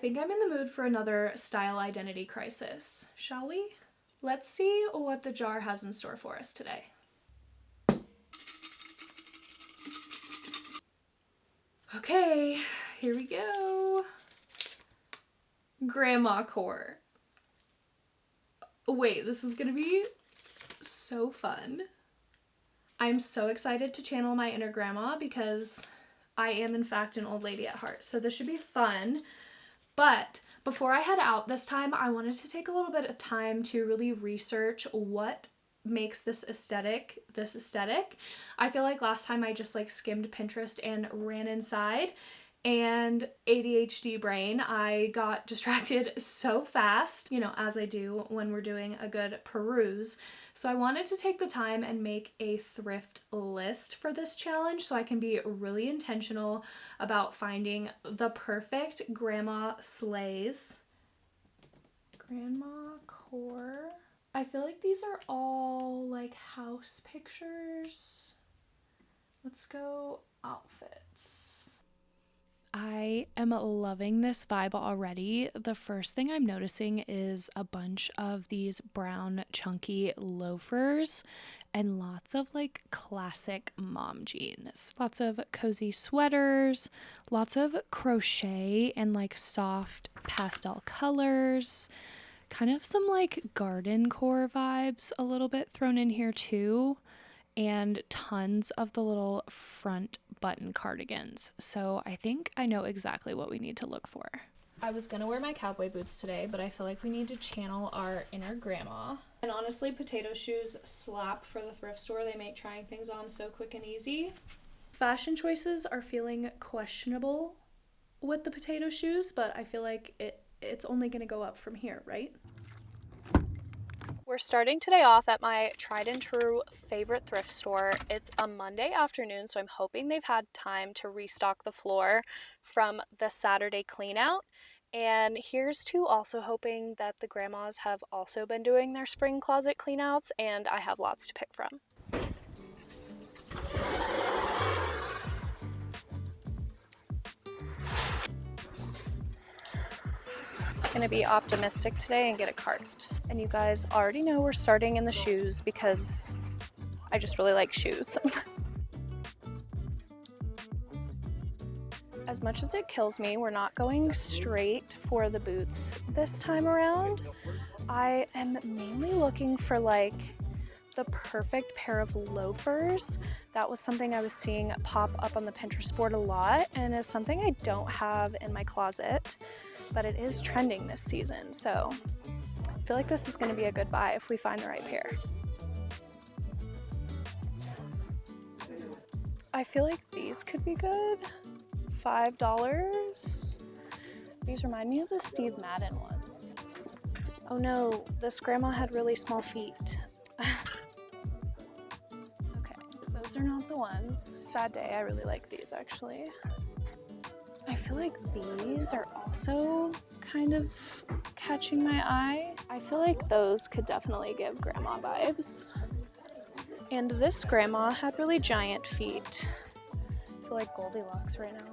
think I'm in the mood for another style identity crisis, shall we? Let's see what the jar has in store for us today. Okay, here we go. Grandma core. Wait, this is gonna be so fun. I'm so excited to channel my inner grandma because I am in fact an old lady at heart. So this should be fun. But before I head out this time, I wanted to take a little bit of time to really research what makes this aesthetic. I feel like last time I just like skimmed Pinterest and ran inside, and ADHD brain, I got distracted so fast, you know, as I do when we're doing a good peruse. So I wanted to take the time and make a thrift list for this challenge so I can be really intentional about finding the perfect grandma slays. Grandma core. I feel like these are all like house pictures. Let's go outfits. I am loving this vibe already. The first thing I'm noticing is a bunch of these brown chunky loafers and lots of like classic mom jeans. Lots of cozy sweaters, lots of crochet and like soft pastel colors. Kind of some like garden core vibes a little bit thrown in here too. And tons of the little front button cardigans. So I think I know exactly what we need to look for. I was gonna wear my cowboy boots today, but I feel like we need to channel our inner grandma. And honestly, potato shoes slap for the thrift store. They make trying things on so quick and easy. Fashion choices are feeling questionable with the potato shoes, but I feel like it's only gonna go up from here, right? We're starting today off at my tried and true favorite thrift store. It's a Monday afternoon, so I'm hoping they've had time to restock the floor from the Saturday clean out. And here's to also hoping that the grandmas have also been doing their spring closet clean outs, and I have lots to pick from. Gonna be optimistic today and get a cart. And you guys already know we're starting in the shoes because I just really like shoes. As much as it kills me, we're not going straight for the boots this time around. I am mainly looking for like the perfect pair of loafers. That was something I was seeing pop up on the Pinterest board a lot and is something I don't have in my closet, but it is trending this season. So I feel like this is going to be a good buy if we find the right pair. I feel like these could be good. $5. These remind me of the Steve Madden ones. Oh no, this grandma had really small feet. Okay, those are not the ones. Sad day, I really like these actually. I feel like these are also kind of catching my eye. I feel like those could definitely give grandma vibes. And this grandma had really giant feet. I feel like Goldilocks right now.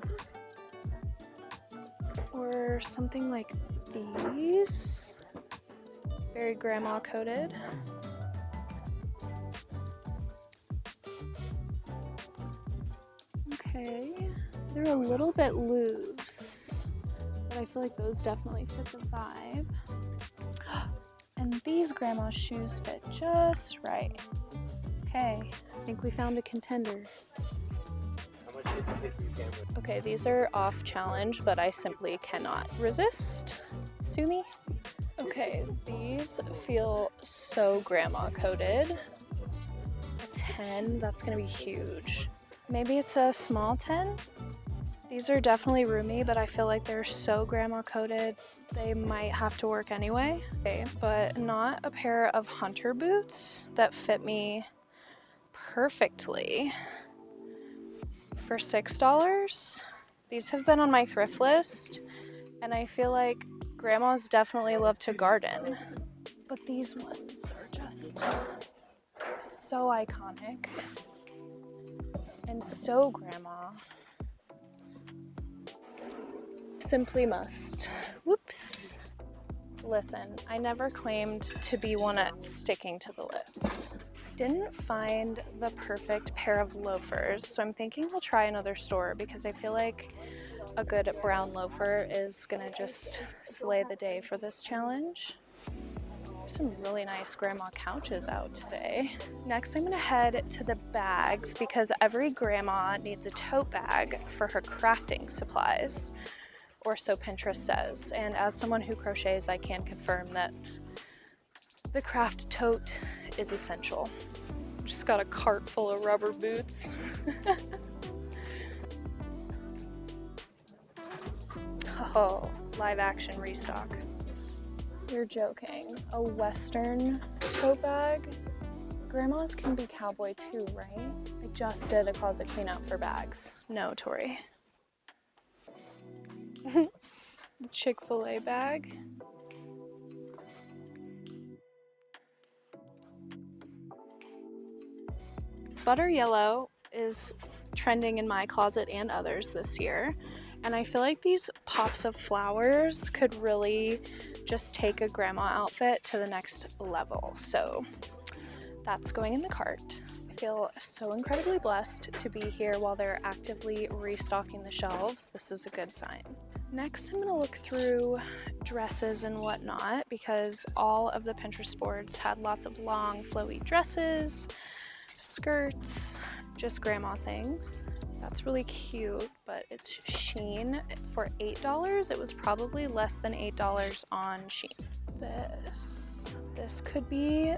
Or something like these. Very grandma coated. Okay. They're a little bit loose, but I feel like those definitely fit the vibe. And these grandma's shoes fit just right. Okay, I think we found a contender. Okay, these are off challenge, but I simply cannot resist. Sue me. Okay, these feel so grandma coated. A 10, that's gonna be huge. Maybe it's a small 10? These are definitely roomy, but I feel like they're so grandma coated, they might have to work anyway. Okay, but not a pair of hunter boots that fit me perfectly. For $6, these have been on my thrift list, and I feel like grandmas definitely love to garden. But these ones are just so iconic and so grandma. Simply must. Whoops. Listen, I never claimed to be one at sticking to the list. Didn't find the perfect pair of loafers, so I'm thinking we'll try another store because I feel like a good brown loafer is gonna just slay the day for this challenge. There's some really nice grandma couches out today. Next, I'm gonna head to the bags because every grandma needs a tote bag for her crafting supplies, or so Pinterest says. And as someone who crochets, I can confirm that the craft tote is essential. Just got a cart full of rubber boots. Oh, live action restock. You're joking. A Western tote bag? Grandmas can be cowboy too, right? I just did a closet clean out for bags. No, Tori. Chick-fil-A bag. Butter yellow is trending in my closet and others this year, and I feel like these pops of flowers could really just take a grandma outfit to the next level. So that's going in the cart. I feel so incredibly blessed to be here while they're actively restocking the shelves. This is a good sign. Next, I'm gonna look through dresses and whatnot because all of the Pinterest boards had lots of long, flowy dresses, skirts, just grandma things. That's really cute, but it's Shein for $8. It was probably less than $8 on Shein. This could be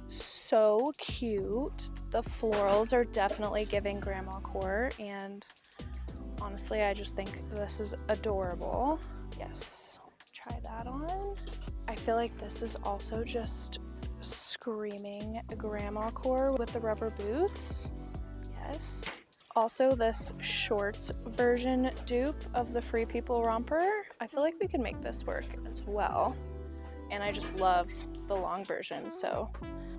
so cute. The florals are definitely giving grandma core, and honestly, I just think this is adorable. Yes, try that on. I feel like this is also just screaming grandma core with the rubber boots. Yes. Also, this shorts version dupe of the Free People romper. I feel like we can make this work as well. And I just love the long version, so.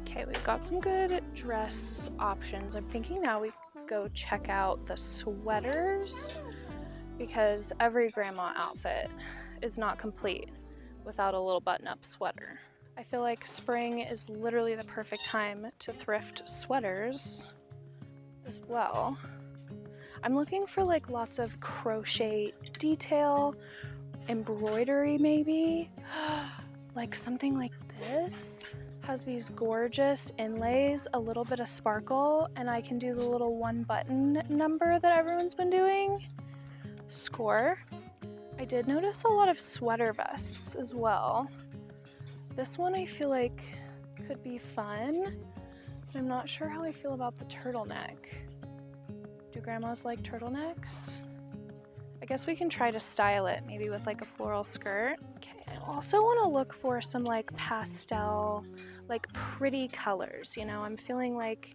Okay, we've got some good dress options. I'm thinking now we go check out the sweaters because every grandma outfit is not complete without a little button-up sweater. I feel like spring is literally the perfect time to thrift sweaters as well. I'm looking for like lots of crochet detail, embroidery maybe, like something like this. Has these gorgeous inlays, a little bit of sparkle, and I can do the little one button number that everyone's been doing. Score. I did notice a lot of sweater vests as well. This one I feel like could be fun, but I'm not sure how I feel about the turtleneck. Do grandmas like turtlenecks? I guess we can try to style it, maybe with like a floral skirt. Okay, I also want to look for some like pastel, like pretty colors, you know? I'm feeling like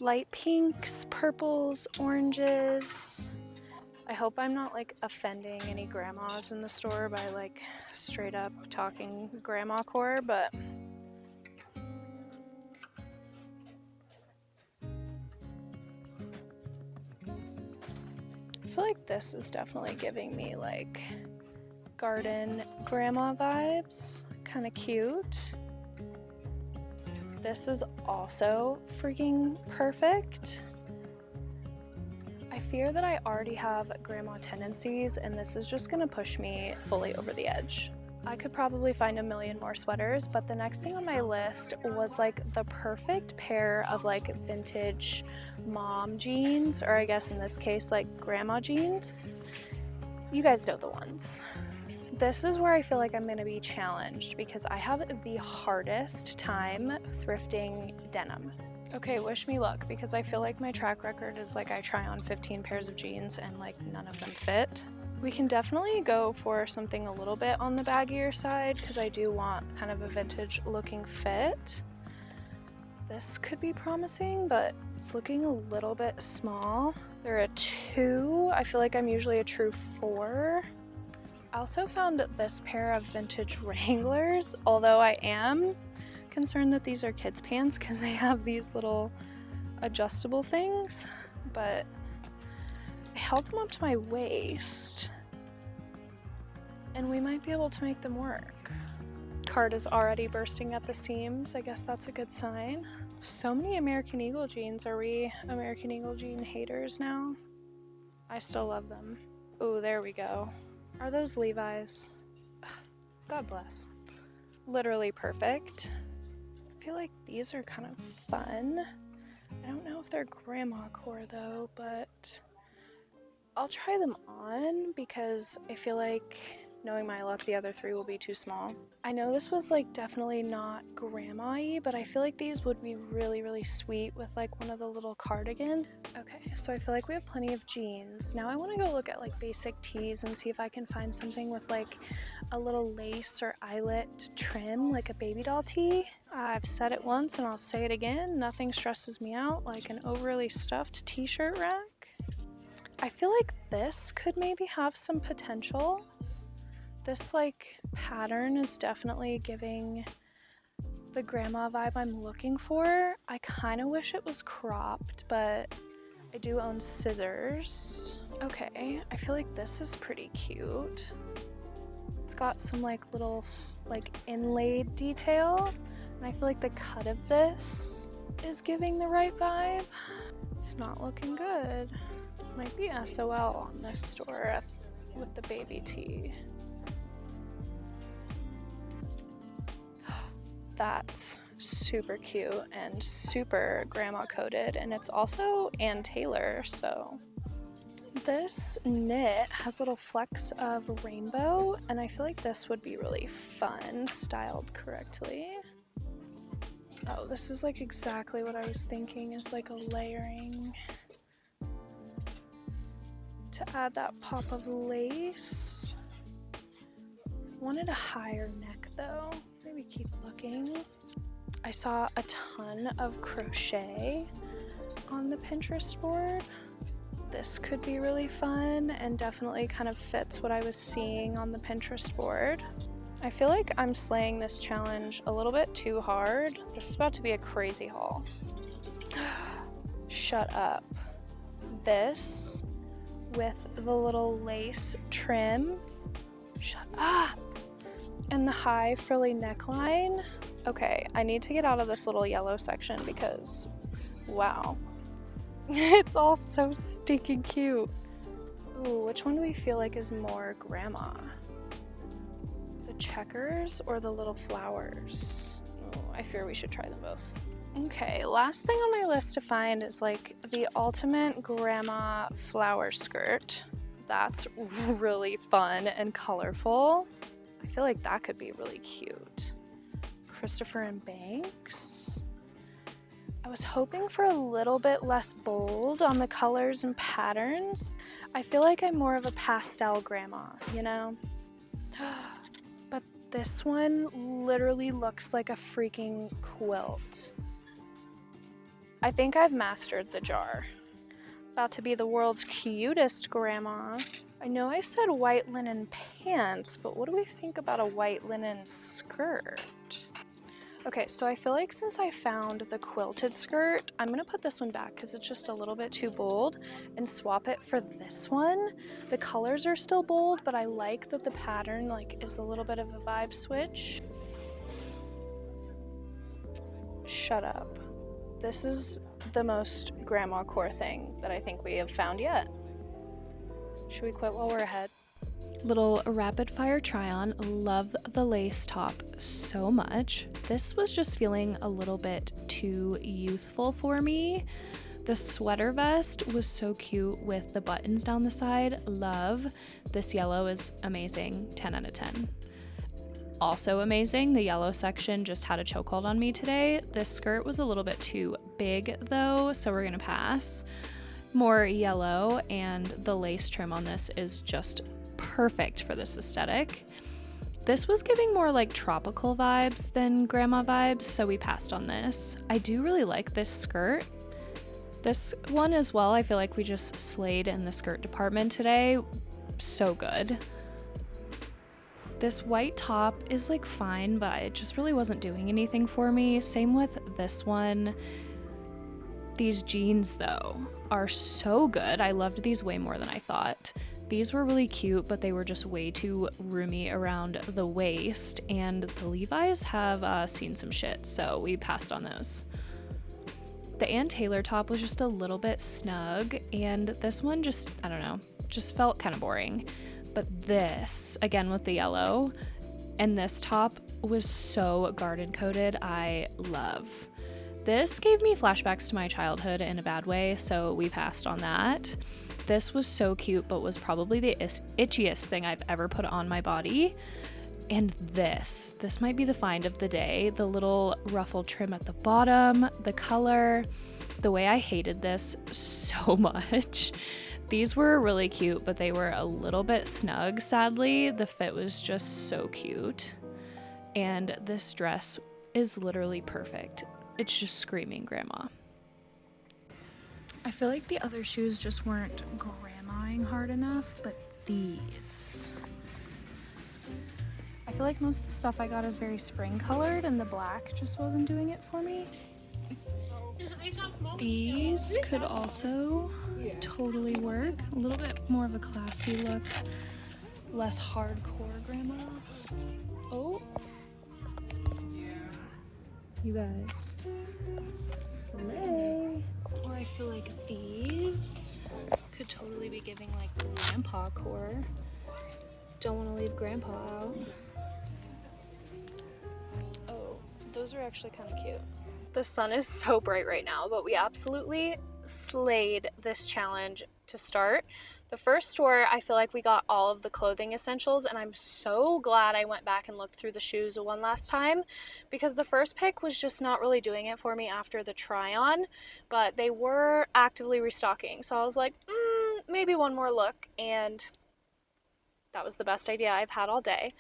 light pinks, purples, oranges. I hope I'm not like offending any grandmas in the store by like straight up talking grandma core, but I feel like this is definitely giving me like garden grandma vibes. Kind of cute. This is also freaking perfect. I fear that I already have grandma tendencies and this is just gonna push me fully over the edge. I could probably find a million more sweaters, but the next thing on my list was like the perfect pair of like vintage mom jeans, or I guess in this case like grandma jeans. You guys know the ones. This is where I feel like I'm gonna be challenged because I have the hardest time thrifting denim. Okay, wish me luck because I feel like my track record is like I try on 15 pairs of jeans and like none of them fit. We can definitely go for something a little bit on the baggier side because I do want kind of a vintage looking fit. This could be promising, but it's looking a little bit small. They're a 2. I feel like I'm usually a true 4. I also found this pair of vintage Wranglers, although I am concerned that these are kids' pants because they have these little adjustable things, but I held them up to my waist. and we might be able to make them work. Card is already bursting at the seams. I guess that's a good sign. So many American Eagle jeans. Are we American Eagle jean haters now? I still love them. Oh, there we go. Are those Levi's? God bless. Literally perfect. I feel like these are kind of fun. I don't know if they're grandma core though, but I'll try them on because I feel like, knowing my luck, the other three will be too small. I know this was like definitely not grandma-y, but I feel like these would be really, really sweet with like one of the little cardigans. Okay, so I feel like we have plenty of jeans. Now I want to go look at like basic tees and see if I can find something with like a little lace or eyelet trim, like a baby doll tee. I've said it once and I'll say it again. Nothing stresses me out like an overly stuffed t-shirt rack. I feel like this could maybe have some potential. This like pattern is definitely giving the grandma vibe I'm looking for. I kind of wish it was cropped, but I do own scissors. Okay, I feel like this is pretty cute. It's got some like little like inlaid detail, and I feel like the cut of this is giving the right vibe. It's not looking good. Might be SOL on this store with the baby tee. That's super cute and super grandma coded, and it's also Ann Taylor, so this knit has little flecks of rainbow, and I feel like this would be really fun styled correctly. Oh, this is like exactly what I was thinking, is like a layering to add that pop of lace. Wanted a higher neck though. Maybe keep looking. I saw a ton of crochet on the Pinterest board. This could be really fun and definitely kind of fits what I was seeing on the Pinterest board. I feel like I'm slaying this challenge a little bit too hard. This is about to be a crazy haul. Shut up. This with the little lace trim. Shut up. And the high frilly neckline. Okay, I need to get out of this little yellow section because, wow. It's all so stinking cute. Ooh, which one do we feel like is more grandma? The checkers or the little flowers? Oh, I fear we should try them both. Okay, last thing on my list to find is like the ultimate grandma flower skirt. That's really fun and colorful. I feel like that could be really cute. Christopher and Banks. I was hoping for a little bit less bold on the colors and patterns. I feel like I'm more of a pastel grandma, you know? But this one literally looks like a freaking quilt. I think I've mastered the jar. About to be the world's cutest grandma. I know I said white linen pants, but what do we think about a white linen skirt? Okay, so I feel like since I found the quilted skirt, I'm gonna put this one back because it's just a little bit too bold and swap it for this one. The colors are still bold, but I like that the pattern like is a little bit of a vibe switch. Shut up. This is the most grandma core thing that I think we have found yet. Should we quit while we're ahead? Little rapid fire try on. Love the lace top so much. This was just feeling a little bit too youthful for me. The sweater vest was so cute with the buttons down the side. Love. This yellow is amazing. 10 out of 10. Also amazing, the yellow section just had a chokehold on me today. This skirt was a little bit too big though, so we're gonna pass. More yellow, and the lace trim on this is just perfect for this aesthetic. This was giving more like tropical vibes than grandma vibes, so we passed on this. I do really like this skirt. This one as well, I feel like we just slayed in the skirt department today. So good. This white top is like fine, but it just really wasn't doing anything for me. Same with this one. These jeans though are so good. I loved these way more than I thought. These were really cute, but they were just way too roomy around the waist, and the Levi's have seen some shit, so we passed on those. The Ann Taylor top was just a little bit snug, and this one just, I don't know, just felt kind of boring. But this, again with the yellow, and this top was so garden coated, I love. This gave me flashbacks to my childhood in a bad way, so we passed on that. This was so cute, but was probably the itchiest thing I've ever put on my body. And this might be the find of the day. The little ruffled trim at the bottom, the color, the way I hated this so much. These were really cute, but they were a little bit snug, sadly. The fit was just so cute. And this dress is literally perfect. It's just screaming grandma. I feel like the other shoes just weren't grandmaing hard enough, but these. I feel like most of the stuff I got is very spring colored, and the black just wasn't doing it for me. These could also totally work. A little bit more of a classy look, less hardcore grandma. Oh, you guys, slay. Or I feel like these could totally be giving like grandpa core. Don't want to leave grandpa out. Oh, those are actually kind of cute. The sun is so bright right now, but we absolutely slayed this challenge to start. The first store, I feel like we got all of the clothing essentials, and I'm so glad I went back and looked through the shoes one last time, because the first pick was just not really doing it for me after the try on, but they were actively restocking. So I was like, maybe one more look, and that was the best idea I've had all day.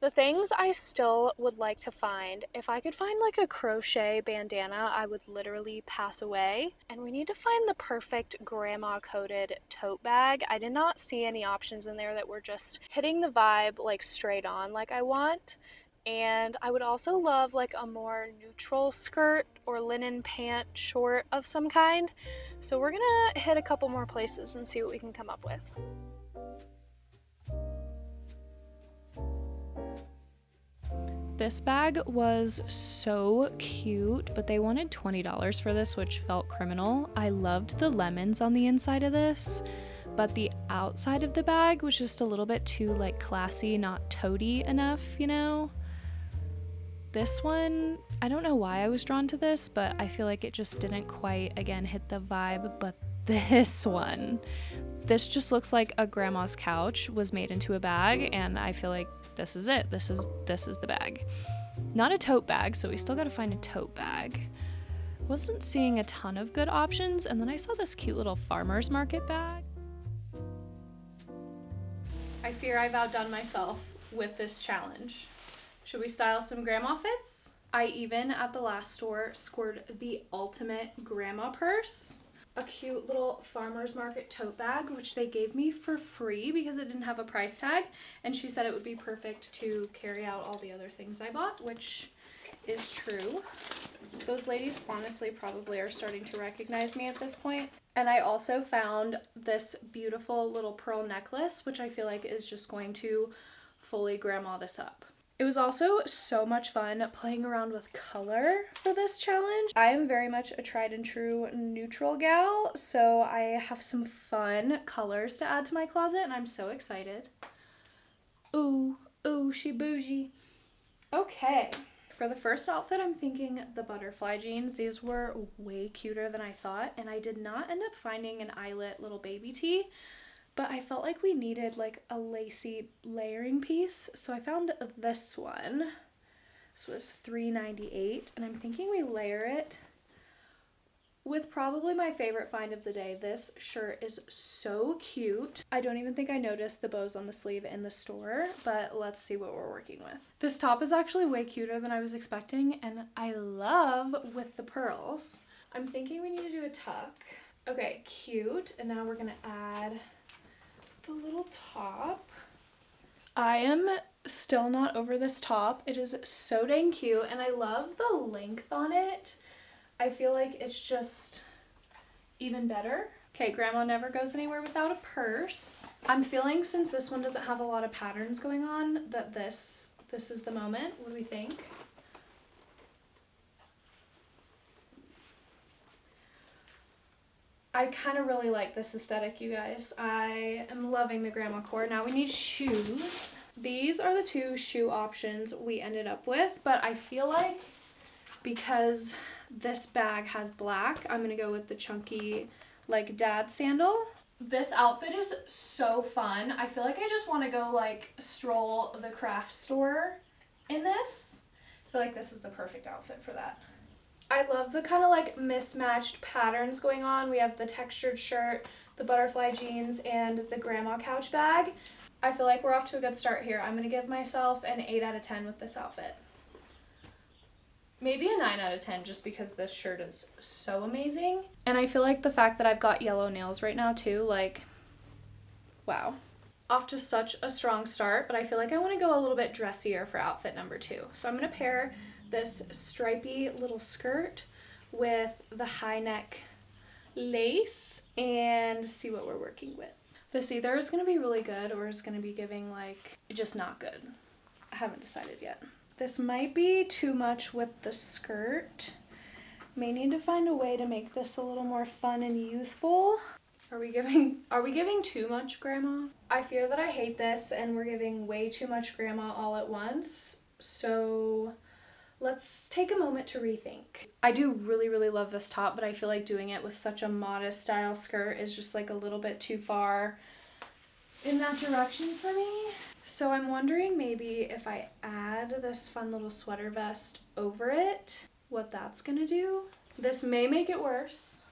The things I still would like to find, if I could find like a crochet bandana, I would literally pass away. And we need to find the perfect grandma coated tote bag. I did not see any options in there that were just hitting the vibe like straight on like I want. And I would also love like a more neutral skirt or linen pant short of some kind. So we're gonna hit a couple more places and see what we can come up with. This bag was so cute, but they wanted $20 for this, which felt criminal. I loved the lemons on the inside of this, but the outside of the bag was just a little bit too like classy, not toady enough, you know? This one, I don't know why I was drawn to this, but I feel like it just didn't quite, again, hit the vibe. But this one, this just looks like a grandma's couch was made into a bag, and I feel like this is it. This is the bag. Not a tote bag, so we still got to find a tote bag. Wasn't seeing a ton of good options, and then I saw this cute little farmer's market bag. I fear I've outdone myself with this challenge. Should we style some grandma fits? I even, at the last store, scored the ultimate grandma purse. A cute little farmer's market tote bag, which they gave me for free because it didn't have a price tag. And she said it would be perfect to carry out all the other things I bought, which is true. Those ladies honestly probably are starting to recognize me at this point. And I also found this beautiful little pearl necklace, which I feel like is just going to fully grandma this up. It was also so much fun playing around with color for this challenge. I am very much a tried and true neutral gal, so I have some fun colors to add to my closet, and I'm so excited. Ooh, she bougie. Okay, for the first outfit, I'm thinking the butterfly jeans. These were way cuter than I thought, and I did not end up finding an eyelet little baby tee. But I felt like we needed like a lacy layering piece, so I found this one. This was $3.98, and I'm thinking we layer it with probably my favorite find of the day. This shirt is so cute. I don't even think I noticed the bows on the sleeve in the store, but let's see what we're working with. This top is actually way cuter than I was expecting, and I love with the pearls. I'm thinking we need to do a tuck. Okay, cute, and now we're gonna add the little top. I am still not over this top. It is so dang cute, and I love the length on it. I feel like it's just even better. Okay, grandma never goes anywhere without a purse. I'm feeling, since this one doesn't have a lot of patterns going on, that this is the moment. What do we think? I kind of really like this aesthetic, you guys. I am loving the grandma core. Now we need shoes. These are the two shoe options we ended up with, but I feel like because this bag has black, I'm gonna go with the chunky, like, dad sandal. This outfit is so fun. I feel like I just want to go, like, stroll the craft store in this. I feel like this is the perfect outfit for that. I love the kind of, like, mismatched patterns going on. We have the textured shirt, the butterfly jeans, and the grandma couch bag. I feel like we're off to a good start here. I'm going to give myself an 8 out of 10 with this outfit. Maybe a 9 out of 10 just because this shirt is so amazing. And I feel like the fact that I've got yellow nails right now too, like, wow. Off to such a strong start, but I feel like I want to go a little bit dressier for outfit number 2. So I'm going to pair this stripy little skirt with the high neck lace and see what we're working with. This either is going to be really good or is going to be giving, like, just not good. I haven't decided yet. This might be too much with the skirt. May need to find a way to make this a little more fun and youthful. Are we giving too much grandma? I fear that I hate this and we're giving way too much grandma all at once. So let's take a moment to rethink. I do really, really love this top, but I feel like doing it with such a modest style skirt is just, like, a little bit too far in that direction for me. So I'm wondering maybe if I add this fun little sweater vest over it, what that's gonna do. This may make it worse.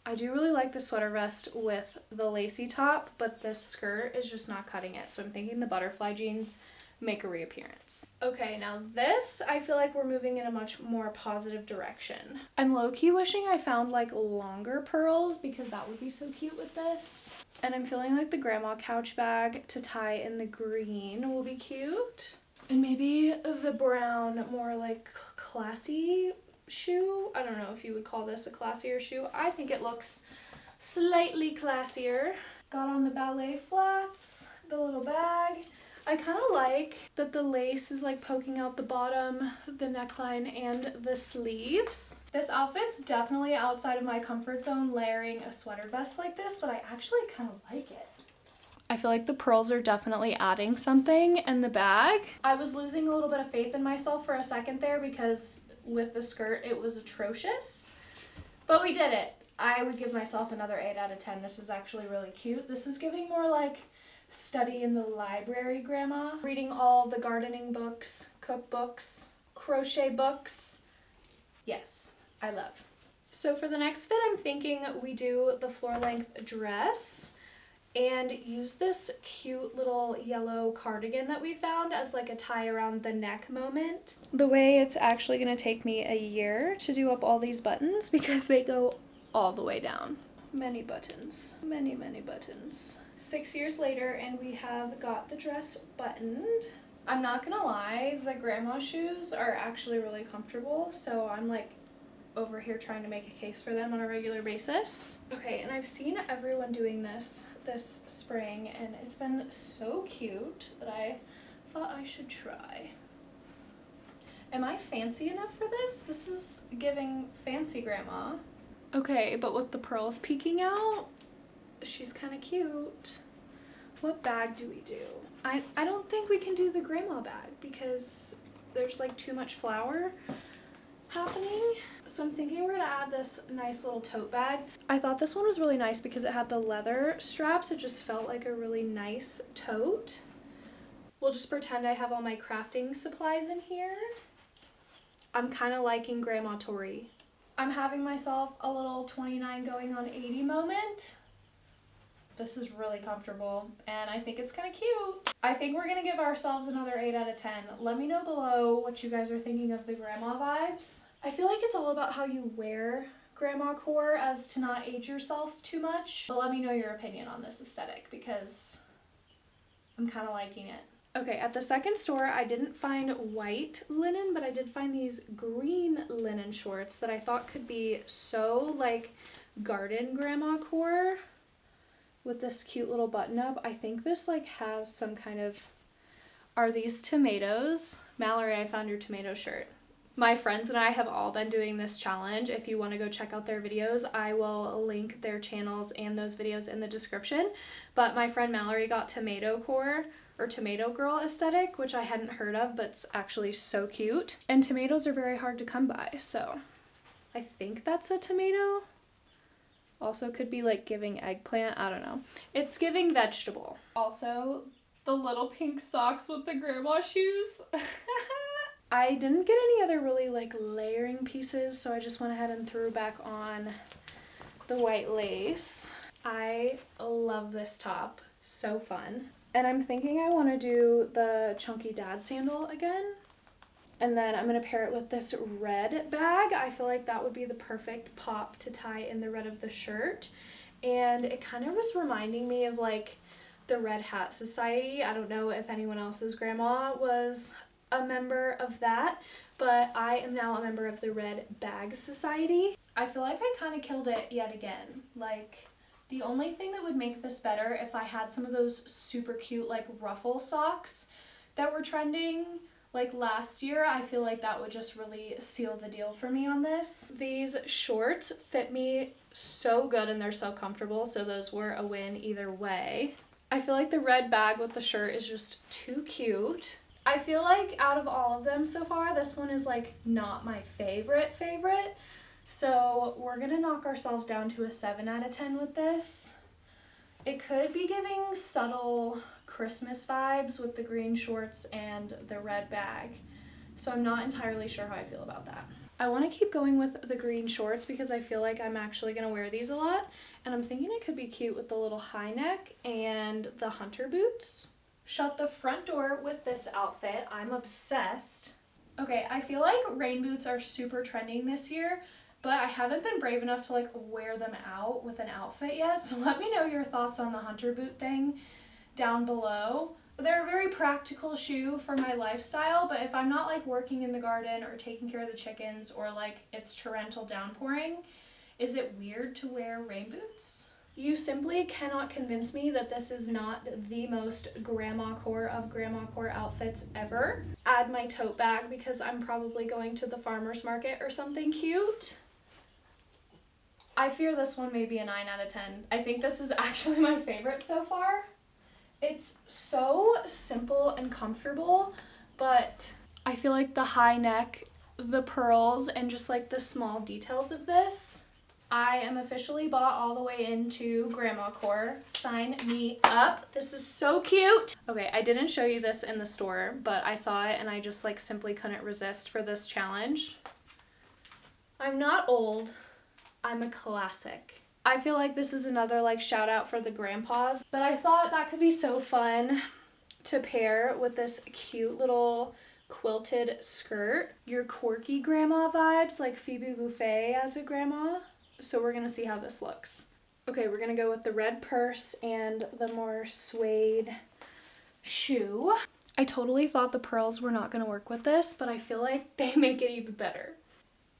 I do really like the sweater vest with the lacy top, but this skirt is just not cutting it. So I'm thinking the butterfly jeans make a reappearance. Okay, now this, I feel like we're moving in a much more positive direction. I'm low-key wishing I found, like, longer pearls because that would be so cute with this. And I'm feeling like the grandma couch bag to tie in the green will be cute. And maybe the brown, more, like, classy shoe. I don't know if you would call this a classier shoe. I think it looks slightly classier. Got on the ballet flats, the little bag. I kind of like that the lace is, like, poking out the bottom, the neckline, and the sleeves. This outfit's definitely outside of my comfort zone layering a sweater vest like this, but I actually kind of like it. I feel like the pearls are definitely adding something in the bag. I was losing a little bit of faith in myself for a second there because with the skirt it was atrocious, but we did it. I would give myself another 8 out of 10. This is actually really cute. This is giving more like study in the library grandma, reading all the gardening books, cookbooks, crochet books. Yes, I love. So for the next fit, I'm thinking we do the floor length dress and use this cute little yellow cardigan that we found as like a tie around the neck moment. The way it's actually gonna take me a year to do up all these buttons because they go all the way down. Many buttons, many buttons. 6 years later and we have got the dress buttoned. I'm not gonna lie, the grandma shoes are actually really comfortable, so I'm like over here trying to make a case for them on a regular basis. Okay, and I've seen everyone doing this spring and it's been so cute that I thought I should try. Am I fancy enough for this? This is giving fancy grandma. Okay, but with the pearls peeking out, she's kind of cute. What bag do we do? I don't think we can do the grandma bag because there's like too much flour happening. So I'm thinking we're gonna add this nice little tote bag. I thought this one was really nice because it had the leather straps. It just felt like a really nice tote. We'll just pretend I have all my crafting supplies in here. I'm kind of liking Grandma Tori. I'm having myself a little 29 going on 80 moment. This is really comfortable and I think it's kind of cute. I think we're gonna give ourselves another 8 out of 10. Let me know below what you guys are thinking of the grandma vibes. I feel like it's all about how you wear grandma core as to not age yourself too much. But let me know your opinion on this aesthetic because I'm kind of liking it. Okay, at the second store, I didn't find white linen, but I did find these green linen shorts that I thought could be so like garden grandma core with this cute little button up. I think this like has some kind of, are these tomatoes? Mallory, I found your tomato shirt. My friends and I have all been doing this challenge. If you want to go check out their videos, I will link their channels and those videos in the description. But my friend Mallory got tomato core or tomato girl aesthetic, which I hadn't heard of, but it's actually so cute. And tomatoes are very hard to come by, so I think that's a tomato. Also could be like giving eggplant, I don't know. It's giving vegetable. Also, the little pink socks with the grandma shoes. I didn't get any other really like layering pieces, so I just went ahead and threw back on the white lace. I love this top, so fun. And I'm thinking I want to do the chunky dad sandal again. And then I'm going to pair it with this red bag. I feel like that would be the perfect pop to tie in the red of the shirt. And it kind of was reminding me of like the Red Hat Society. I don't know if anyone else's grandma was a member of that, but I am now a member of the Red Bag Society. I feel like I kind of killed it yet again. Like, the only thing that would make this better if I had some of those super cute like ruffle socks that were trending like last year. I feel like that would just really seal the deal for me on this. These shorts fit me so good and they're so comfortable, so those were a win either way. I feel like the red bag with the shirt is just too cute. I feel like out of all of them so far, this one is like not my favorite. So we're gonna knock ourselves down to a 7 out of 10 with this. It could be giving subtle Christmas vibes with the green shorts and the red bag. So I'm not entirely sure how I feel about that. I want to keep going with the green shorts because I feel like I'm actually going to wear these a lot. And I'm thinking it could be cute with the little high neck and the hunter boots. Shut the front door with this outfit. I'm obsessed. Okay, I feel like rain boots are super trending this year, but I haven't been brave enough to like wear them out with an outfit yet. So let me know your thoughts on the hunter boot thing down below. They're a very practical shoe for my lifestyle, but if I'm not like working in the garden or taking care of the chickens or like it's torrential downpouring, is it weird to wear rain boots? You simply cannot convince me that this is not the most grandma core of grandma core outfits ever. Add my tote bag because I'm probably going to the farmer's market or something cute. I fear this one may be a 9 out of 10. I think this is actually my favorite so far. It's so simple and comfortable, but I feel like the high neck, the pearls, and just like the small details of this, I am officially bought all the way into grandma core. Sign me up. This is so cute. Okay, I didn't show you this in the store, but I saw it and I just like simply couldn't resist for this challenge. I'm not old. I'm a classic. I feel like this is another like shout out for the grandpas, but I thought that could be so fun to pair with this cute little quilted skirt. Your quirky grandma vibes, like Phoebe Buffay as a grandma. So we're gonna see how this looks. Okay, we're gonna go with the red purse and the more suede shoe. I totally thought the pearls were not gonna work with this, but I feel like they make it even better.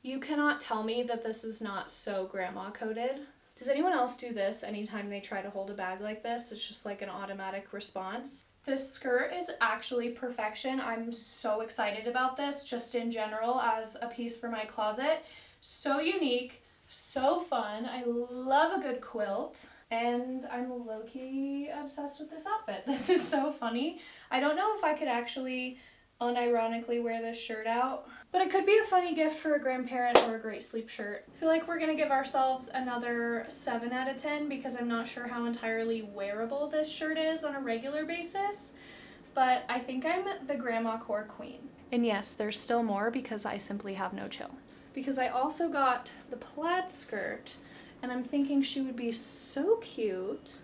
You cannot tell me that this is not so grandma coded. Does anyone else do this anytime they try to hold a bag like this? It's just like an automatic response. This skirt is actually perfection. I'm so excited about this just in general as a piece for my closet. So unique, so fun. I love a good quilt and I'm low-key obsessed with this outfit. This is so funny. I don't know if I could actually unironically wear this shirt out, but it could be a funny gift for a grandparent or a great sleep shirt. I feel like we're gonna give ourselves another 7 out of 10 because I'm not sure how entirely wearable this shirt is on a regular basis, but I think I'm the grandma core queen. And yes, there's still more because I simply have no chill. Because I also got the plaid skirt and I'm thinking she would be so cute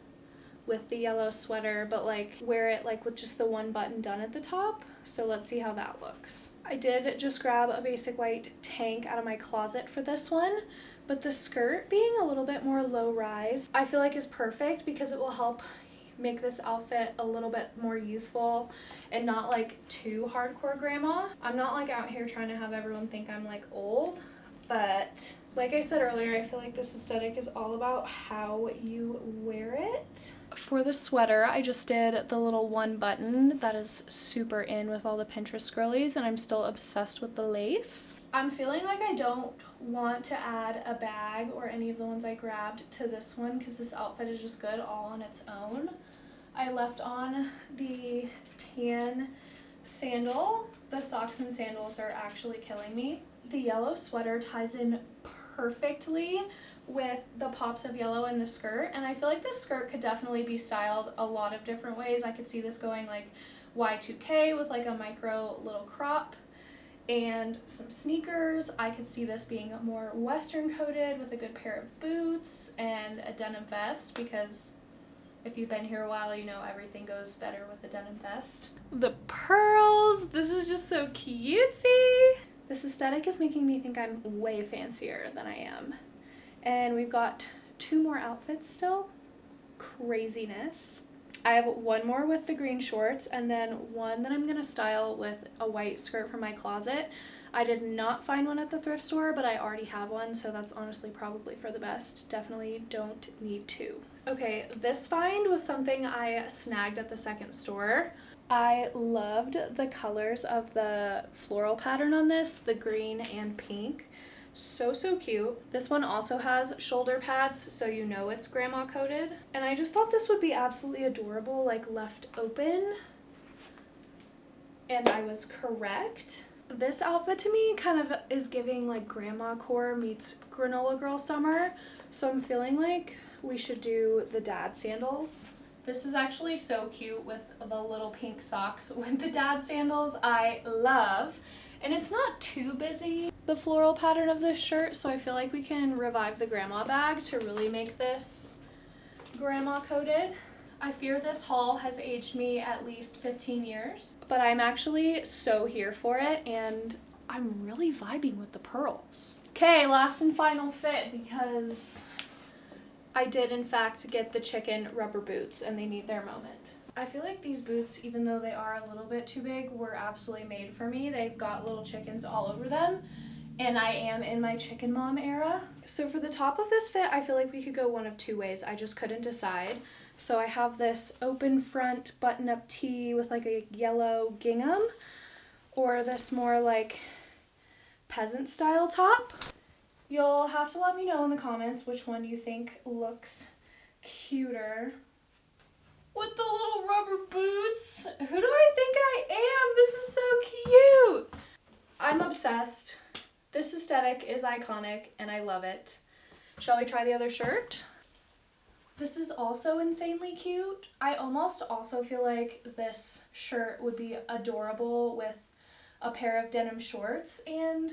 with the yellow sweater, but like wear it like with just the one button done at the top. So let's see how that looks. I did just grab a basic white tank out of my closet for this one, but the skirt being a little bit more low rise, I feel like is perfect because it will help make this outfit a little bit more youthful and not like too hardcore grandma. I'm not like out here trying to have everyone think I'm like old, But like I said earlier, I feel like this aesthetic is all about how you wear it. For the sweater, I just did the little one button that is super in with all the Pinterest girlies, and I'm still obsessed with the lace. I'm feeling like I don't want to add a bag or any of the ones I grabbed to this one because this outfit is just good all on its own. I left on the tan sandal. The socks and sandals are actually killing me. The yellow sweater ties in perfectly with the pops of yellow in the skirt, and I feel like this skirt could definitely be styled a lot of different ways. I could see this going like Y2K with like a micro little crop and some sneakers. I could see this being more western coated with a good pair of boots and a denim vest, because if you've been here a while, you know everything goes better with a denim vest. The pearls, this is just so cutesy. This aesthetic is making me think I'm way fancier than I am. And we've got 2 more outfits still. Craziness. I have one more with the green shorts and then one that I'm going to style with a white skirt from my closet. I did not find one at the thrift store, but I already have one, so that's honestly probably for the best. Definitely don't need 2. Okay, this find was something I snagged at the second store. I loved the colors of the floral pattern on this, the green and pink. So cute. This one also has shoulder pads, so you know it's grandma coated. And I just thought this would be absolutely adorable, like left open. And I was correct. This outfit to me kind of is giving like grandma core meets granola girl summer. So I'm feeling like we should do the dad sandals. This is actually so cute with the little pink socks with the dad sandals. I love. And it's not too busy, the floral pattern of this shirt, so I feel like we can revive the grandma bag to really make this grandma coated. I fear this haul has aged me at least 15 years, but I'm actually so here for it, and I'm really vibing with the pearls. Okay, last and final fit, because I did in fact get the chicken rubber boots and they need their moment. I feel like these boots, even though they are a little bit too big, were absolutely made for me. They've got little chickens all over them, and I am in my chicken mom era. So for the top of this fit, I feel like we could go one of 2 ways. I just couldn't decide. So I have this open front button-up tee with like a yellow gingham, or this more like peasant style top. You'll have to let me know in the comments which one you think looks cuter. With the little rubber boots. Who do I think I am? This is so cute. I'm obsessed. This aesthetic is iconic and I love it. Shall we try the other shirt? This is also insanely cute. I almost also feel like this shirt would be adorable with a pair of denim shorts and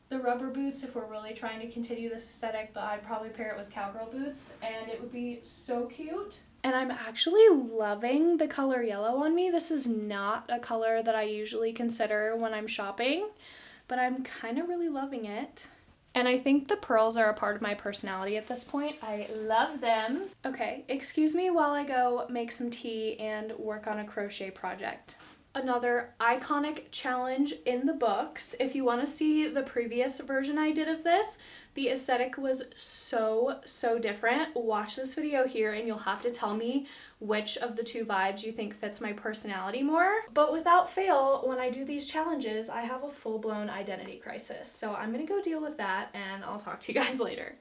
the rubber boots if we're really trying to continue this aesthetic, but I'd probably pair it with cowgirl boots and it would be so cute. And I'm actually loving the color yellow on me. This is not a color that I usually consider when I'm shopping, but I'm kind of really loving it. And I think the pearls are a part of my personality at this point. I love them. Okay, excuse me while I go make some tea and work on a crochet project. Another iconic challenge in the books. If you want to see the previous version I did of this, the aesthetic was so different. Watch this video here and you'll have to tell me which of the 2 vibes you think fits my personality more. But without fail, when I do these challenges, I have a full-blown identity crisis. So I'm gonna go deal with that and I'll talk to you guys later.